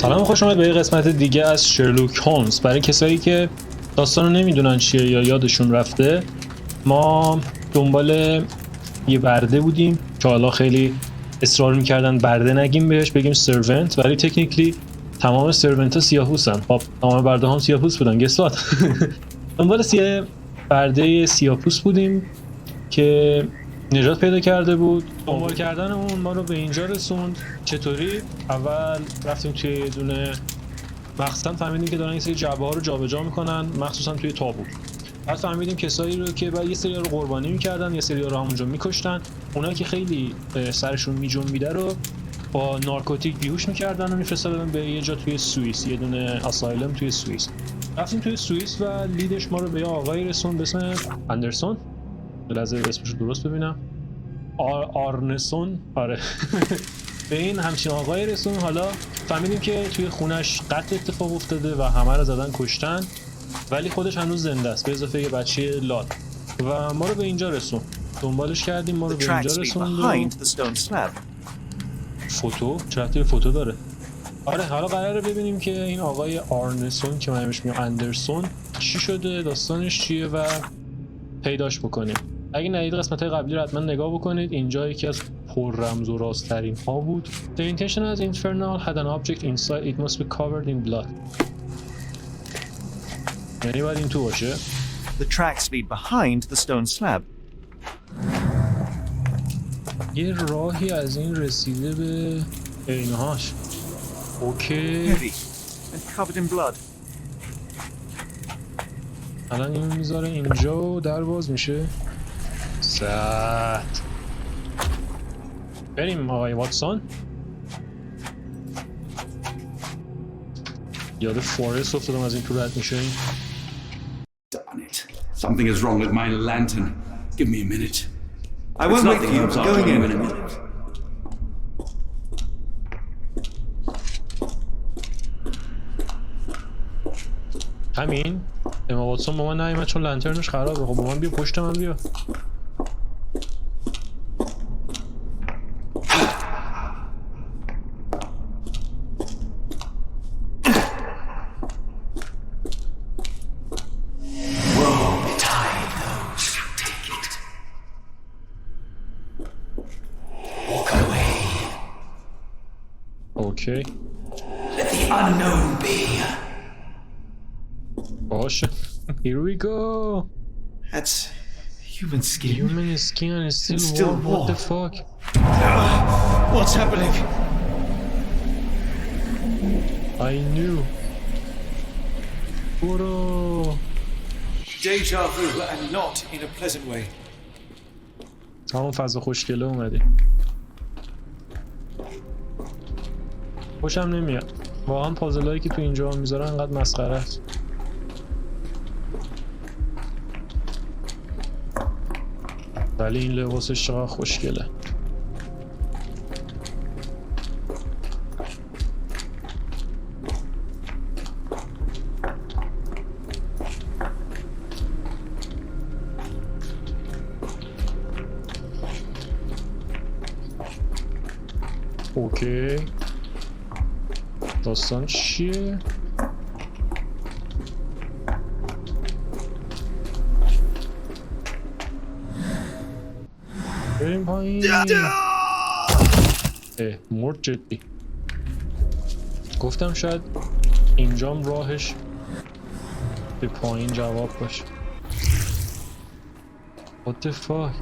سلام، خوش اومد به یه قسمت دیگه از شرلوک هولمز. برای کسایی که داستان رو نمیدونن چیه یا یادشون رفته، ما دنبال یه برده بودیم که حالا خیلی اصرار میکردن برده نگیم بهش، بگیم سرونت، ولی تکنیکلی تمام سرونت ها سیاه‌پوستن. خب تمام برده هم سیاه‌پوست بودن. گسوات دنبال برده سیاه‌پوست بودیم که نجات پیدا کرده بود. دنبال کردن اون ما رو به اینجا رسوند. چطوری؟ اول رفتیم توی یه دونه مخزن، فهمیدیم که دارن این سری جعبه ها رو جابجا میکنن، مخصوصا توی تابوت. بعد فهمیدیم کسایی رو که بعد یه سری رو قربانی میکردن، یه سری رو همونجا میکشتن. اونایی که خیلی سرشون میجنبیده رو با نارکوتیک بیهوش میکردن و میفرستادن به یه جا توی سوئیس، یه دونه آسایلم توی سوئیس. رفتیم توی سوئیس و لیدش ما رو به یه آقایی رسوند به اسم اندرسون. لازم اسمش رو درست ببینم. آرنسون. آره. به این همچین آقای رسون. حالا فهمیدیم که توی خونش قتل اتفاق افتاده و همه رو زدن کشتن، ولی خودش هنوز زنده است به اضافه یه بچه لال. و ما رو به اینجا رسون. دنبالش کردیم، ما رو به اینجا رسوند. فوتو؟ چرا فوتو داره؟ آره، حالا قراره ببینیم که این آقای آرنسون که من همش میگم اندرسون چی شده، داستانش چیه و پیداش بکنیم. اگه ندید قسمت‌های قبلی رو حتما نگاه بکنید. اینجا یکی از پر رمز و رازترین ها بود. The intention as infernal had an object inside. It must be covered in blood. یعنی باید این تو باشه. The tracks lead behind the stone slab. یه راهی از این رسیده به اینهاش. اوکی. Heavy and covered in blood. الان اینو میذاره اینجا و در باز میشه. ساعت بریم آقای واتسون. یاد فورست افتادم از این تو رد میشه. Darn it. Something is wrong with my lantern. Give me a minute. I won't wait for you. I'll Going join you in a in. minute. همین اما واتسون با من نایمد چون لنترنش خرابه. خب با من بیا، پشت من بیا. اوکی. Let the unknown be. باشه. Here we go. That's human skin. Human skin is still, It's still warm. What warm. the fuck? What's happening? I knew. برو. Deja vu, and not in a pleasant way. همون فضا خوشگله اومدی. خوشم نمیاد. واقعا پازلایی که تو اینجا میذارن انقدر مسخره است. ولی این لباسش چقدر خوشگله. اوکی. داستان چیه؟ بریم پایین. مرد جدی. گفتم شاید اینجام راهش به پایین جواب باشه. What the fuck؟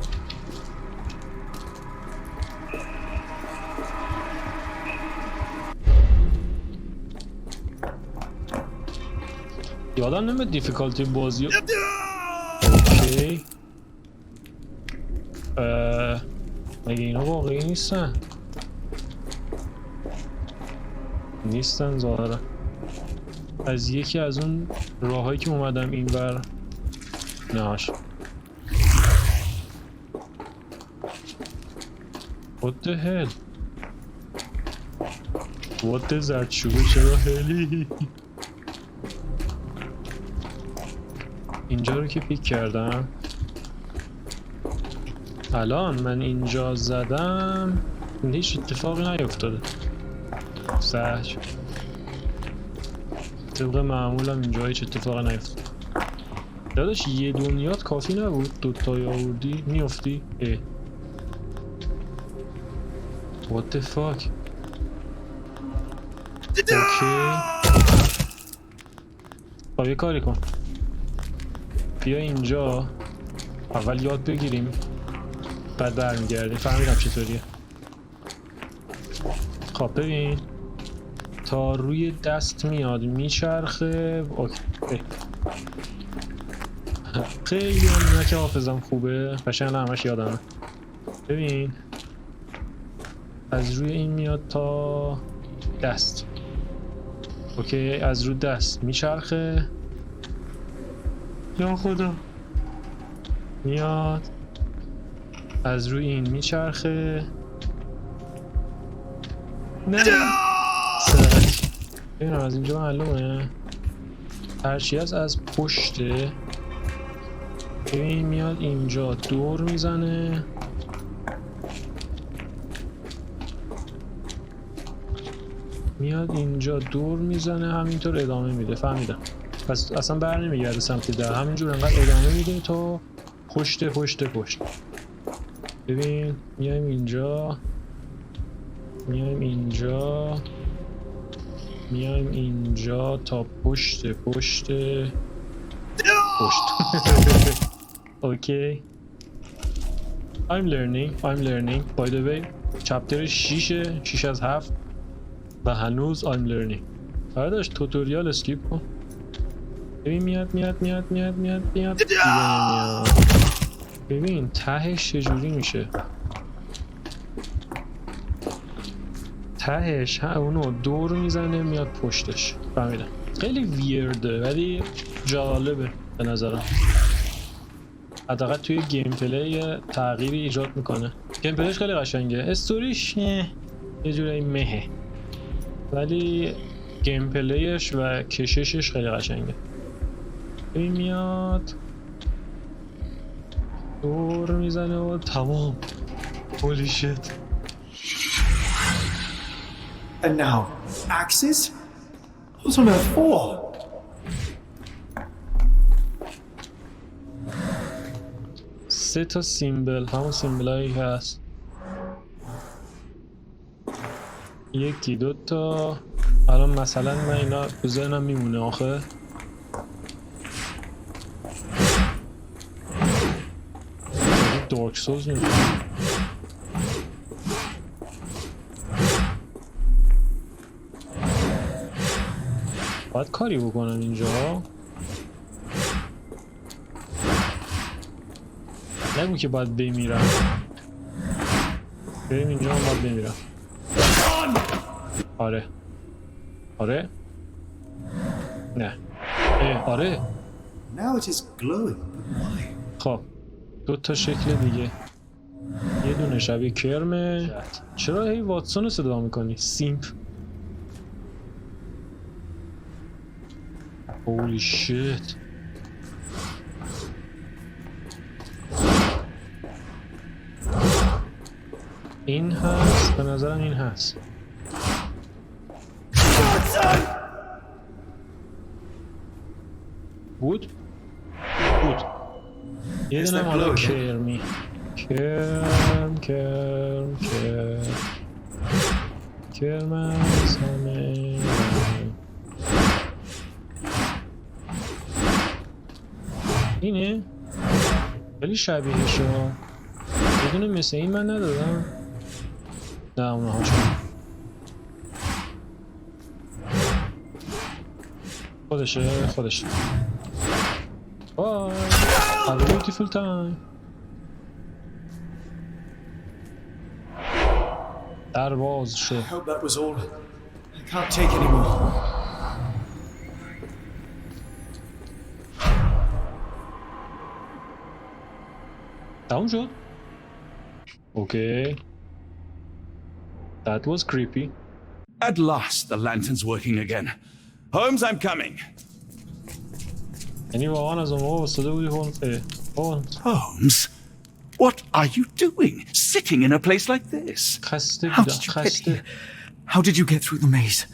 یادم نمیاد دیفیکالتی بازی. اوکی. مگه اینا واقعی نیستن؟ نیستن ظاهرا. از یکی از اون راهایی که اومدم این ور نهاش. What the hell؟ What the زردچوبه چرا هلی؟ اینجا رو که پیک کردم. الان من اینجا زدم هیچ اتفاقی نیفتاده. سهج طبق معمولم اینجا هیچ اتفاق نیفتاد. داداش یه دنیات کافی نبود؟ دوتایی آوردی میافتی؟ What the fuck؟ اوکی خب یه کاری کن، بیا اینجا اول یاد بگیریم بعد برمیگردیم. فهمیدم چطوریه. خب ببین تا روی دست میاد میچرخه. اوکی خیلی هم که حافظم خوبه قشنگ همش یادمه. ببین از روی این میاد تا دست. اوکی از رو دست میچرخه. یا خدا میاد از روی این میچرخه. نه سرک. ببینم از اینجا معلومه هرچی از پشته. ببین میاد اینجا دور میزنه. میاد اینجا دور میزنه همینطور ادامه میده. فهمیدم. پس اصلا بر نمیگرده سمت در، همینجور انقدر ادامه میده تا پشت. ببین میایم اینجا میایم اینجا تا پشت اوکی I'm learning by the way. چپتر 6 از 7 و هنوز I'm learning. بعدش توتوریال اسکیپ کن. ببین میاد. ببین تهش چجوری میشه. تهش اونو دور میزنه میاد پشتش. فهمیدم. خیلی ویرده ولی جالبه به نظرم. حداقل توی گیم پلی تغییری ایجاد میکنه. گیم پلیش خیلی قشنگه. استوریش یه جورایی مهه ولی گیم پلیش و کششش خیلی قشنگه. این میاد دور میزنه و تمام. holy shit. And now, axes? What's on earth for? سه تا سیمبل همون سیمبل هایی هست. یکی دوتا. الان مثلا من اینا تو ذهنم میمونه آخه. دارک سوز میمونه. باید کاری بکنم اینجا. نگو که باید بمیرم. بریم اینجا هم باید بمیرم. آره نه آره. Now it is glowing, but why? خب دو تا شکل دیگه. یه دونه شبیه کرمه. چرا هی واتسون رو صدا میکنی؟ سیمپ. holy shit. این هست به نظرم این هست. بود یه دونه حالا کرمی. کرم از همه اینه. خیلی شبیه شما. یه دونه مثل این من ندادم. نه اونه ها چون خودشه. Bye. Have a beautiful time. در باز شد. I hope that was all. I can't take anymore. تموم شد؟ Okay. That was creepy. At last, the lantern's working again. Holmes, I'm coming. یعنی واقعا از اون موقع واسطه بودی Holmes, what are you doing? Sitting in a place like this? How did you get here? How did you get through the maze?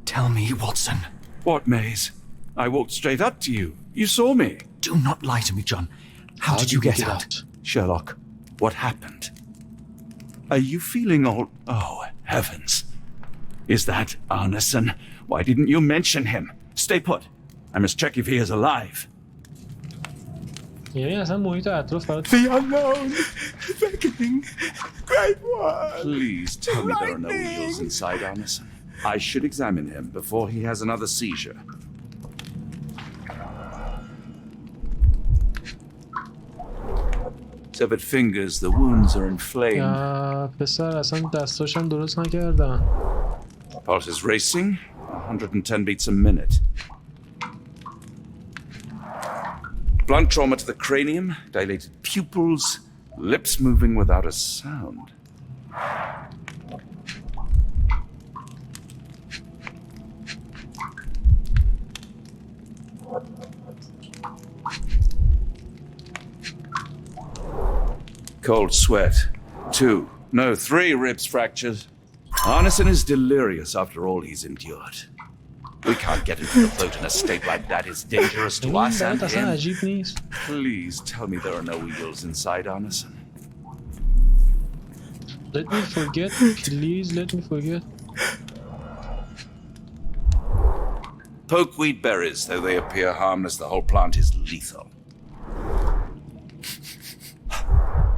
Tell me, Watson. What maze? I walked straight up to you. You saw me. Do not lie to me, John. How did you get out? Sherlock, what happened? Are you feeling all... Oh, heavens. Is that Arneson? Why didn't you mention him? Stay put. I must check if he is alive. یعنی اصلا محیط اطراف برات The unknown. Beckoning. Great one. Please tell me there are no wheels inside Arneson. I should examine him before he has another seizure. Severed fingers, the wounds are inflamed. پسر اصلا دستاشم درست نکردن. Pulse is racing, 110 beats a minute. Blunt trauma to the cranium, dilated pupils, lips moving without a sound. Cold sweat. 2, no, 3 ribs fractured. Arneson is delirious after all he's endured. We can't get into the boat in a state like that. It's dangerous to us and اصلا him. عجیب نیست. Please tell me there are no wheels inside Arneson. Let me forget, please let me forget. Pokeweed berries, though they appear harmless, the whole plant is lethal.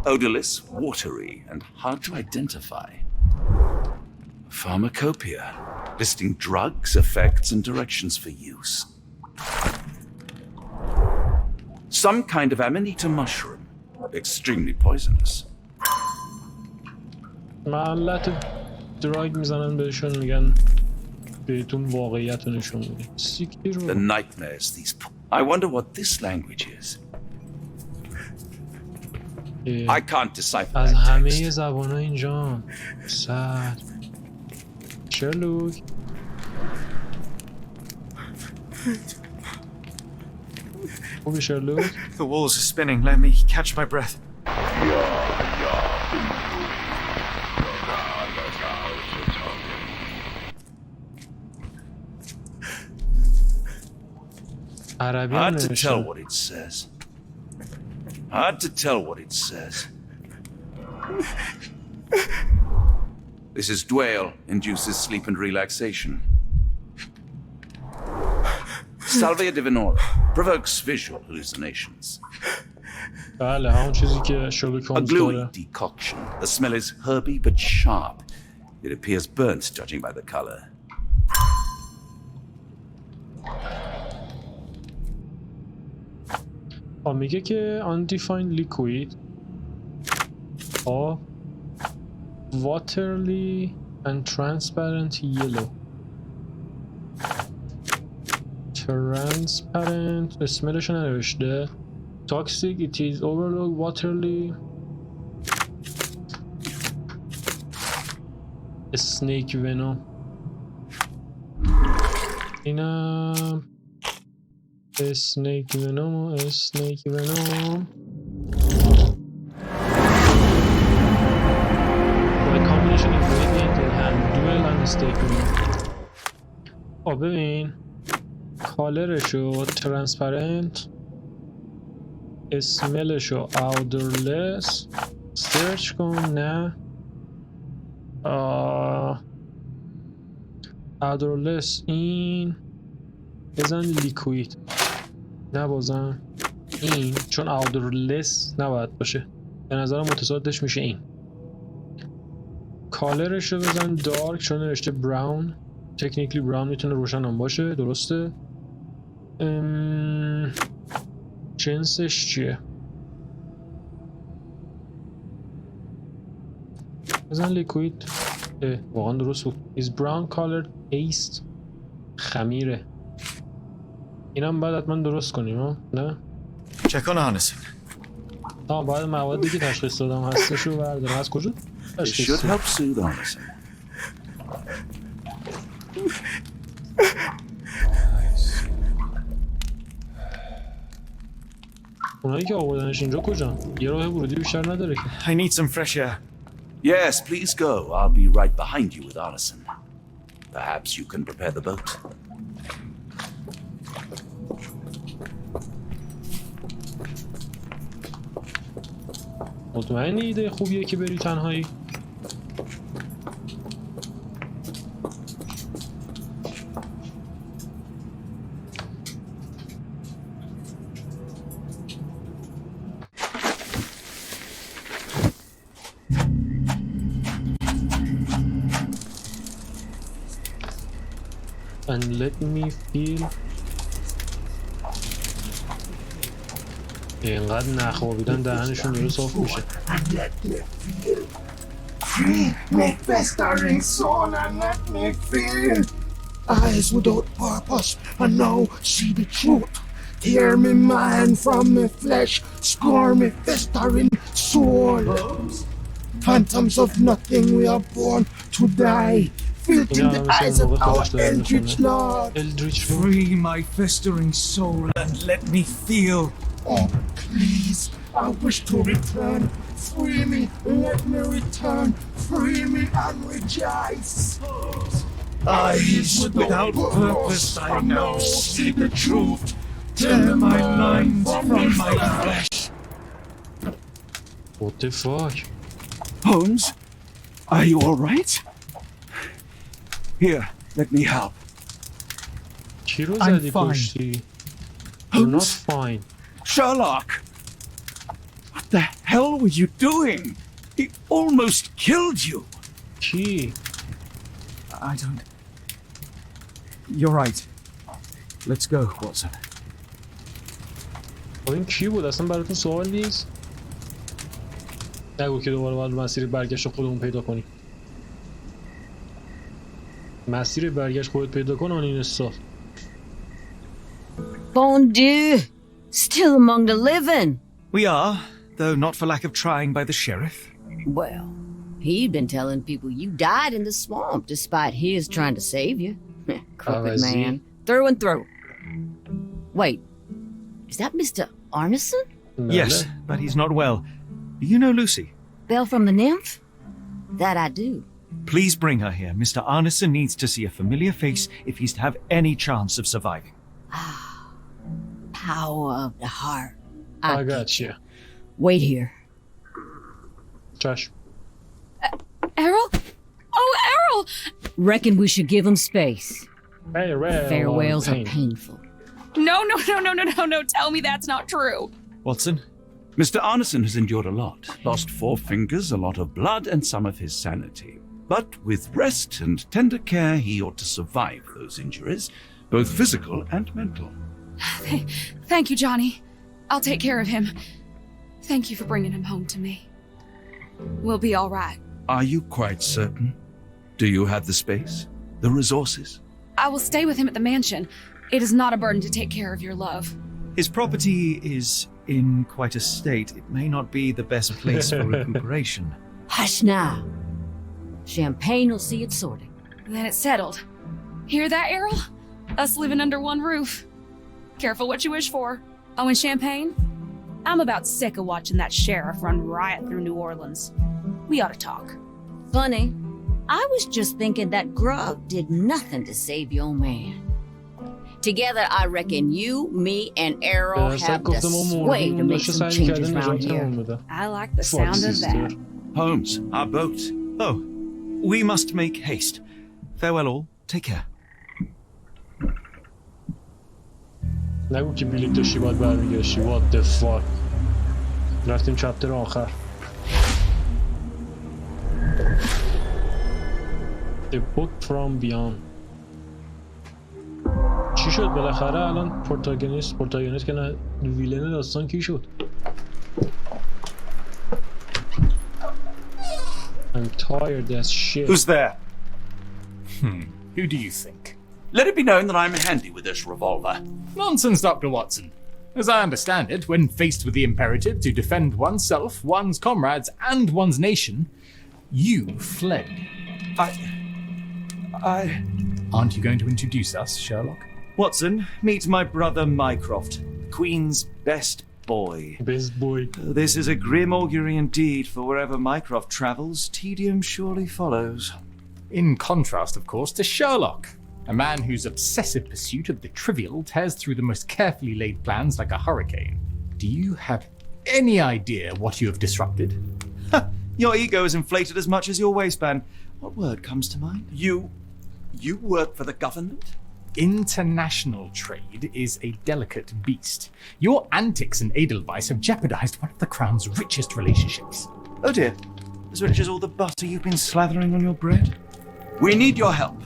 Odorless, watery, and hard to identify. Pharmacopoeia, listing drugs, effects, and directions for use. Some kind of amanita mushroom, extremely poisonous. معلت دراگ میزنن بهشون میگن بهتون واقعیت رو نشون میده. سیکی The رو nightmares these... I wonder what this language is. I can't decipher از that همه text. زبان ها اینجا سر شرلوک خوبی شرلوک؟ The walls are spinning. Let me catch my breath. عربی هم Hard to tell نوشتن. what it says. Hard to tell what it says. This is Dwale, induces sleep and relaxation. Salvia divinora, provokes visual hallucinations. بله همون چیزی که شرلوک A هولمز gluey داره. decoction. The smell is herby but sharp. It appears burnt, judging by the color. میگه که undefined liquid watery and transparent yellow transparent اسملش ننوشته toxic it is overlooked watery snake venom اینم snake venom snake venom the combination ingredient that can dual and snake venom ببین کالرشو ترانسپرنت اسملشو آودرلس سرچ کن نه آودرلس این بزن لیکوید نه بازم این چون آودرلس نباید باشه به نظرم متصادش میشه این کالرش رو بزن دارک چون نوشته براون تکنیکلی براون میتونه روشن هم باشه درسته جنسش چیه بزن لیکوید واقعا درست بود is brown colored paste خمیره اینم باید حتما درست کنیم ها نه Check on Arneson. باید موادی که تشخیص دادم هستش رو بردارم از کجا It تشخیص should دادم help soothe Arneson. اونایی که آوردنش اینجا کجا یه راه ورودی بیشتر نداره که I need some fresh air. Yes, please go. I'll be right behind you with Arneson. Perhaps you can prepare the boat. مطمئنی ایده خوبیه که بری تنهایی؟ And let me feel. اینقدر نخوابیدن دهنشون داره صاف میشه. Me festering soul and let me feel. Eyes without purpose and now see the truth. Tear me mind from me flesh, score me festering soul. Phantoms of nothing, we are born to die. Filled in the eyes of our eldritch lord. Free my festering soul and let me feel. Oh, please, I wish to return. Free me, let me return. Free me and rejoice. Eyes without purpose, I now see the truth. Tear my mind from my flesh. What the fuck? Holmes, are you all right? Here, let me help. چی رو زدی کشتی؟ You're not fine. Sherlock! What the hell were you doing? He almost killed you. کی؟ I don't... You're right. Let's go, Watson. این کی بود؟ اصلا براتون سوال نیست؟ نگو که دوباره باید مسیر برگشت خودمون پیدا کنی. مسیر برگشت خودت پیدا کن آن این استاد. Bon Dieu! Still among the living! We are, though not for lack of trying by the sheriff. Well, he'd been telling people you died in the swamp despite his trying to save you. Crooked man. Through and through. Wait, is that Mr. Arneson? Yes, but he's not well. You know Lucy? Belle from the nymph? That I do. Please bring her here. Mr. Arneson needs to see a familiar face if he's to have any chance of surviving. Power of the heart. I got you. Wait here. Josh. Errol? Oh, Errol! Reckon we should give him space. Farewell. Farewells are pain. painful. No. Tell me that's not true. Watson? Mr. Arneson has endured a lot. Lost 4 fingers, a lot of blood, and some of his sanity. But with rest and tender care, he ought to survive those injuries, both physical and mental. Thank you, Johnny. I'll take care of him. Thank you for bringing him home to me. We'll be all right. Are you quite certain? Do you have the space? The resources? I will stay with him at the mansion. It is not a burden to take care of your love. His property is in quite a state. It may not be the best place for recuperation. Hush now. Champagne will see it sorted. Then it's settled. Hear that, Errol? Us living under one roof. Careful what you wish for. Oh, and champagne? I'm about sick of watching that sheriff run riot through New Orleans. We ought to talk. Funny, I was just thinking that grub did nothing to save your man. Together, I reckon you, me, and Errol have the sway to make some changes around here. I like the sound of that. Holmes, our boat. Oh, we must make haste. Farewell all. Take care. نگو که بلیط داشتی باید برمیگشتی. What the fuck. رفتیم چپتر آخر. The book from beyond. چی شد بالاخره الان پروتاگونیست که نه ویلن داستان کی شد؟ I'm tired as shit. Who's there? Who do you think? Let it be known that I'm handy with this revolver. Nonsense, Dr. Watson. As I understand it, when faced with the imperative to defend oneself, one's comrades, and one's nation, you fled. Aren't you going to introduce us, Sherlock? Watson, meet my brother Mycroft, Queen's best boy. Best boy. This is a grim augury indeed, for wherever Mycroft travels, tedium surely follows. In contrast, of course, to Sherlock, a man whose obsessive pursuit of the trivial tears through the most carefully laid plans like a hurricane. Do you have any idea what you have disrupted? Your ego is inflated as much as your waistband. What word comes to mind? You work for the government? International trade is a delicate beast. Your antics and Edelweiss have jeopardized one of the Crown's richest relationships. Oh dear. As rich as all the butter you've been slathering on your bread? We need your help.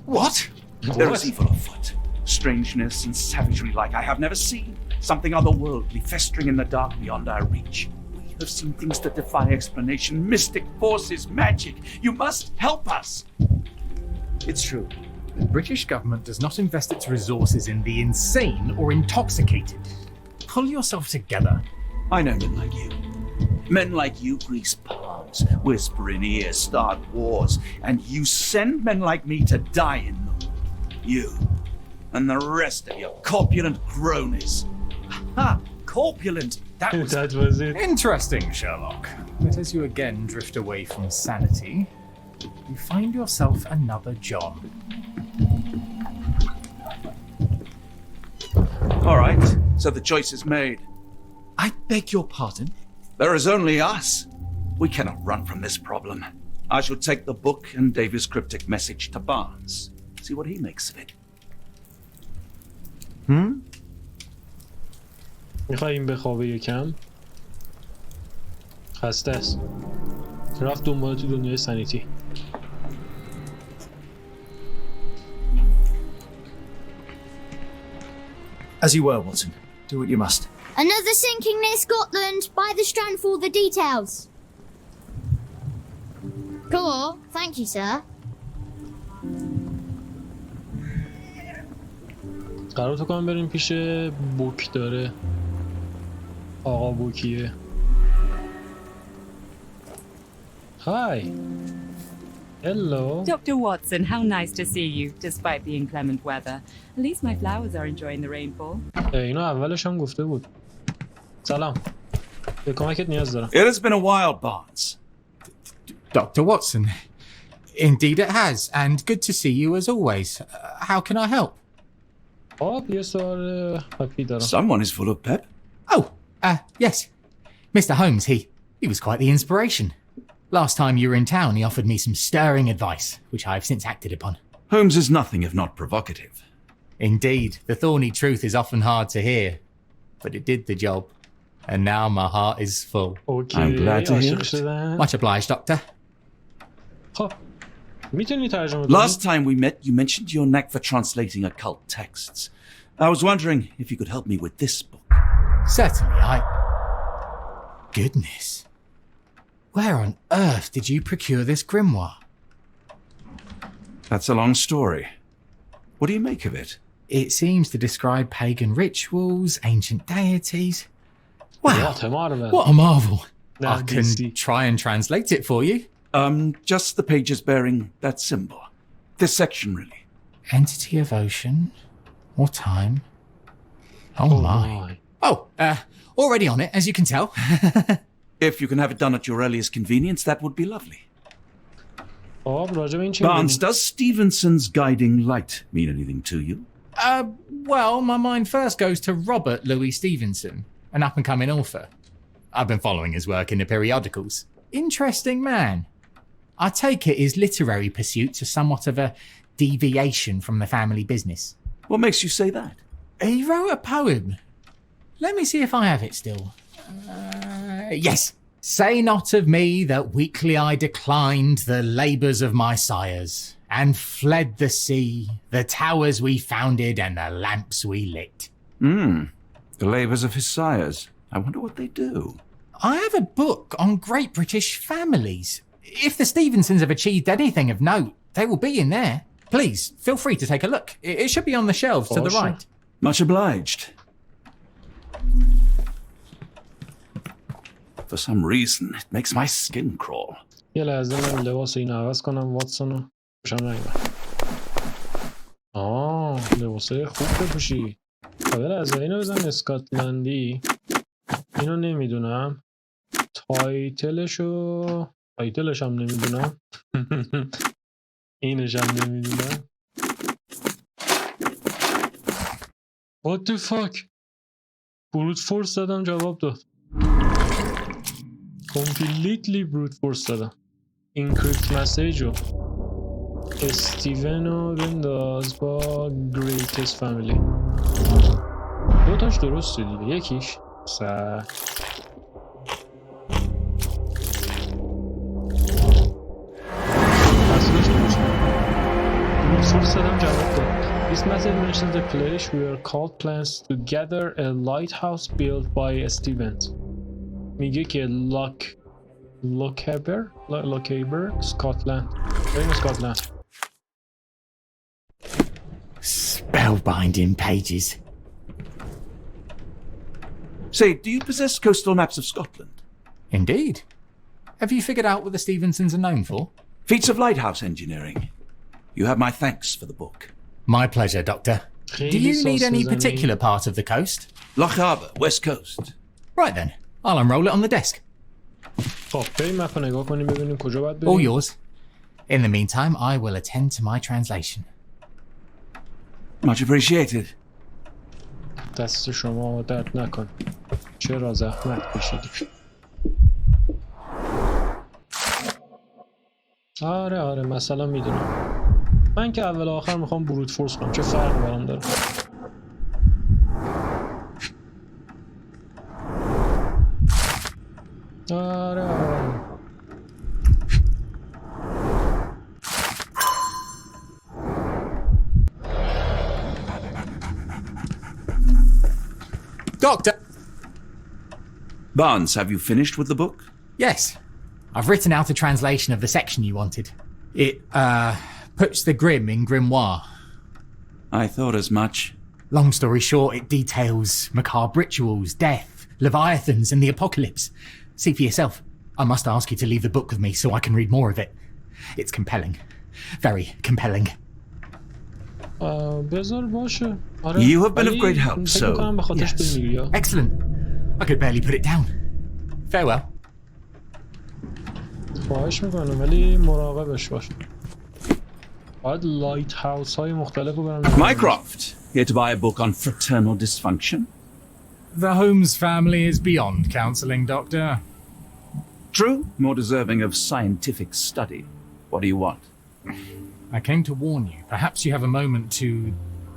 What? There is evil afoot. Strangeness and savagery like I have never seen. Something otherworldly festering in the dark beyond our reach. We have seen things that defy explanation. Mystic forces, magic. You must help us. It's true. The British government does not invest its resources in the insane or intoxicated. Pull yourself together. I know men like you. Men like you grease palms, whisper in ears, start wars, and you send men like me to die in them. You and the rest of your corpulent cronies. Ha! Corpulent! That was it. Interesting, Sherlock. But as you again drift away from sanity, you find yourself another John. All right, so the choice is made. I beg your pardon? There is only us. We cannot run from this problem. I shall take the book and Davy's cryptic message to Barnes. See what he makes of it. میخواییم بخوابه یکم؟ خسته است. رفت دنبال تو دنیای سنیتی. As you were, Watson. Do what you must. Another sinking near Scotland. By the strand for all the details. Cool. Thank you, sir. قرار تو کنم بریم پیش بوک داره. آقا بوکیه. Hi. Hello. Dr. Watson, how nice to see you, despite the inclement weather. At least my flowers are enjoying the rainfall. اینو اولش هم گفته بود. سلام. به کمکت نیاز دارم. It has been a while, Barnes. Dr. Watson. Indeed it has, and good to see you as always. How can I help? یه سوال خفی دارم. Someone is full of pep. Oh, yes. Mr. Holmes, he was quite the inspiration. Last time you were in town, he offered me some stirring advice, which I've since acted upon. Holmes is nothing if not provocative. Indeed, the thorny truth is often hard to hear, but it did the job, and now my heart is full. Okay. I'm glad to hear it. Much obliged, Doctor. خب میتونی ترجمه کنی؟ Last time we met, you mentioned your knack for translating occult texts. I was wondering if you could help me with this book. Certainly, Goodness. Where on earth did you procure this grimoire? That's a long story. What do you make of it? It seems to describe pagan rituals, ancient deities. Wow, what a marvel. I can try and translate it for you. Just the pages bearing that symbol. This section, really. Entity of ocean or time. Oh my. Oh, already on it, as you can tell. If you can have it done at your earliest convenience, that would be lovely. Barnes, does Stevenson's guiding light mean anything to you? Well, my mind first goes to Robert Louis Stevenson, an up-and-coming author. I've been following his work in the periodicals. Interesting man. I take it his literary pursuits are somewhat of a deviation from the family business. What makes you say that? He wrote a poem. Let me see if I have it still. Yes. Say not of me that weakly I declined the labours of my sires, and fled the sea, the towers we founded, and the lamps we lit. The labours of his sires. I wonder what they do. I have a book on great British families. If the Stevensons have achieved anything of note, they will be in there. Please, feel free to take a look. It should be on the shelves to the right. Much obliged. For some reason, it makes my skin crawl. یه لحظه من لباس اینو عوض کنم واتسونو روشن رنگ. لباسای خوب بپوشی. یه لحظه اینو بزن اسکاتلندی. اینو نمیدونم. تایتلش هم نمیدونم. اینش هم نمیدونم. What the fuck؟ برود فورس دادم جواب داد. completely brute force دادم. اینکریپت مسیج رو استیون رو بنداز با greatest family. دوتاش درسته دیگه. یکیش This method mentions the place where called plans to gather a lighthouse built by Stevens. میگه که لوکیبر اسکاتلند. بریم اسکاتلند. Spellbinding pages. Say, do you possess coastal maps of Scotland? Indeed. Have you figured out what the Stevensons are known for? Feats of lighthouse engineering. You have my thanks for the book. My pleasure, Doctor. Do you need any particular part of the coast? Loch Harbour, West Coast. Right then, I'll unroll it on the desk. خب بریم مپ رو نگاه کنیم ببینیم کجا باید بریم. All yours. In the meantime, I will attend to my translation. Much appreciated. دست شما درد نکن. چرا زحمت کشیدی؟ آره مثلا میدونم. من که اول آخر میخوام بروت فورس کنم. چه فرقی برام داره؟ آره. Doctor! Barnes, have you finished with the book? Yes. I've written out a translation of the section you wanted. It, puts the grim in grimoire. I thought as much. Long story short, it details macabre rituals, death, leviathans, and the apocalypse. See for yourself. I must ask you to leave the book with me so I can read more of it. It's compelling. Very compelling. بذار باشه. You have been of great help, so yes. Excellent. I could barely put it down. Farewell. خواهش میکنم ولی مراقبش باش. باید لایت هاوس های مختلف رو برم. Mycroft, here to buy a book on fraternal dysfunction. The Holmes family is beyond counseling, Doctor. True, more deserving of scientific study. What do you want? I came to warn you. Perhaps you have a moment to...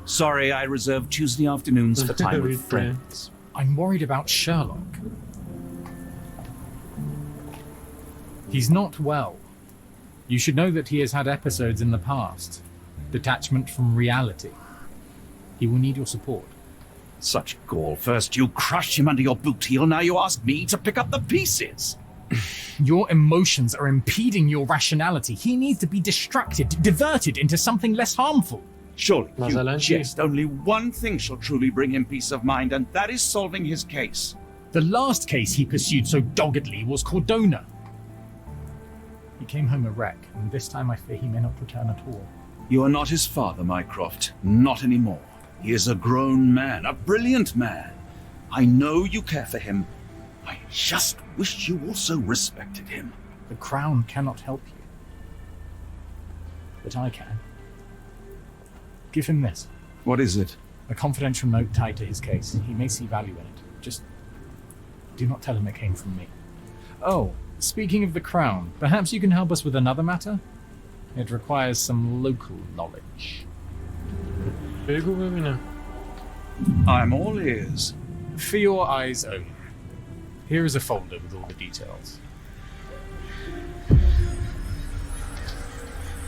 Sorry, I reserve Tuesday afternoons for time with friends. I'm worried about Sherlock. He's not well. You should know that he has had episodes in the past. Detachment from reality. He will need your support. Such gall. First you crush him under your boot heel, now you ask me to pick up the pieces. Your emotions are impeding your rationality. He needs to be distracted, diverted into something less harmful. Surely you jest. Only one thing shall truly bring him peace of mind, and that is solving his case. The last case he pursued so doggedly was Cordona. He came home a wreck, and this time I fear he may not return at all. You are not his father, Mycroft. Not anymore. He is a grown man, a brilliant man. I know you care for him. I just wish you also respected him. The Crown cannot help you. But I can. Give him this. What is it? A confidential note tied to his case. He may see value in it. Just do not tell him it came from me. Oh, speaking of the Crown, perhaps you can help us with another matter? It requires some local knowledge. I'm all ears. For your eyes only. Here is a folder with all the details.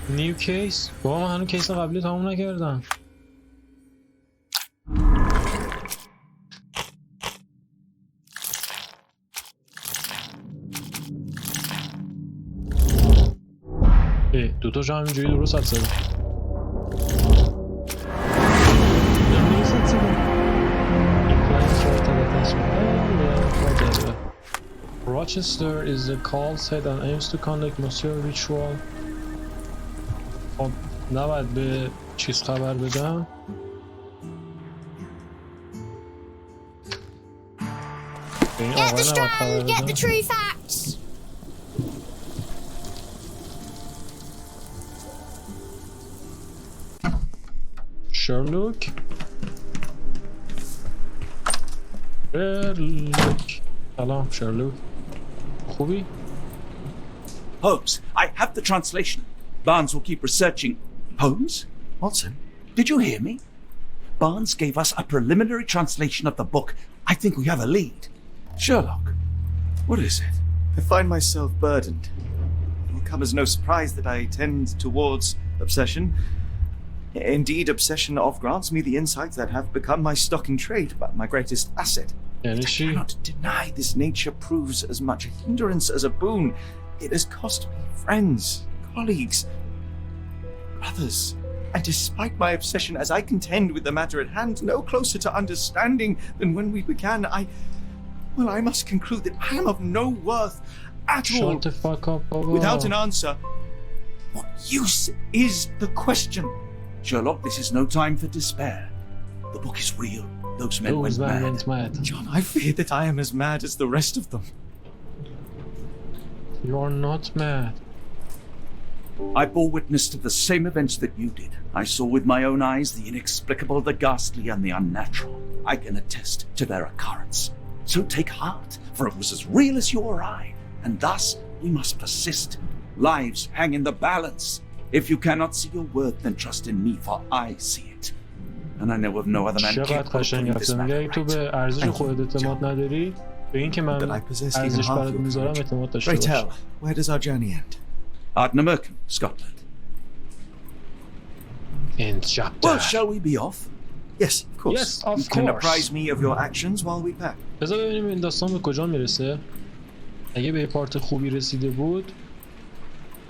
New case? با من هنوز کیس قبلی تموم نکردم. دوتاش همینجوری درست حد زده. Rochester is the call set and aims to conduct monsieur ritual. خب نباید به چیز خبر بدم. Get the strand, get the true facts. Sherlock. سلام شرلوک. خوبی؟ Holmes, I have the translation. Barnes will keep researching. Holmes? Watson, did you hear me? Barnes gave us a preliminary translation of the book. I think we have a lead. Sherlock, what is it? I find myself burdened. It will come as no surprise that I tend towards obsession. Indeed, obsession oft grants me the insights that have become my stock in trade, but my greatest asset. I cannot deny this nature proves as much a hindrance as a boon. It has cost me friends, colleagues, brothers. And despite my obsession as I contend with the matter at hand, no closer to understanding than when we began, I must conclude that I am of no worth at all. Shut the fuck up, Baba. Without an answer, what use is the question? Sherlock, this is no time for despair. The book is real. Those men went mad. John, I fear that I am as mad as the rest of them. You are not mad. I bore witness to the same events that you did. I saw with my own eyes the inexplicable, the ghastly, and the unnatural. I can attest to their occurrence. So take heart, for it was as real as you or I, and thus we must persist. Lives hang in the balance. If you cannot see your worth, then trust in me, for I see it. And I know of no other man چقدر قشنگ رفته. میگه تو به ارزش خودت اعتماد نداری، به این که من ارزش برات میذارم اعتماد داشته باش. Pray tell, where does our journey end? Ardnamurchan, Scotland. In chapter. Well, shall we be off? Yes, of course. Yes, of you can course. apprise me of your actions while we pack. بذار ببینیم این داستان به کجا میرسه. اگه به پارت خوبی رسیده بود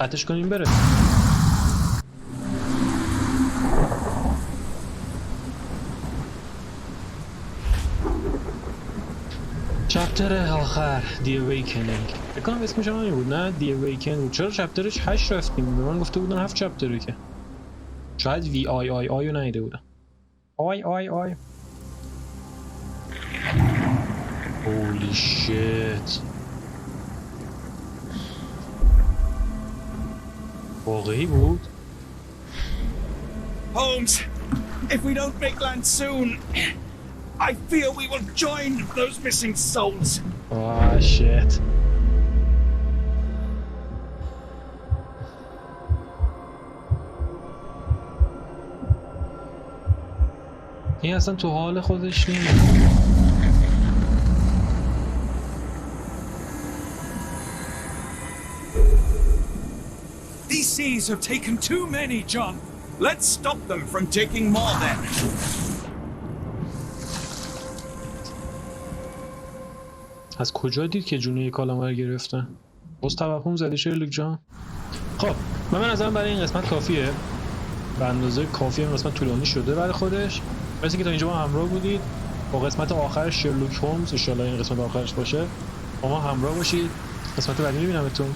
قطعش کنیم بره. چپتر آخر The Awakening. بکنم اسمش همین بود نه؟ The Awakening بود. چرا چپترش 8 رفتیم؟ به من گفته بودن 7 چپتره که. شاید VIII رو نیده بودم. I. Holy shit. واقعی بود؟ Holmes, if we don't make land soon, I fear we will join those missing souls. Oh shit. این اصلا تو حال خودش نیست. These seas have taken too many, John. Let's stop them from taking more then. از کجا دید که جونه کالامه رو گرفتن؟ باز توهم زدی شرلوک جان؟ خب من نظرم برای این قسمت کافیه. به اندازه کافی این قسمت طولانی شده برای خودش. مرسی که تا اینجا ما همراه بودید با قسمت آخر شرلوک هولمز. ان شاءالله این قسمت آخرش باشه. با ما همراه باشید. قسمت بعدی میبینمتون.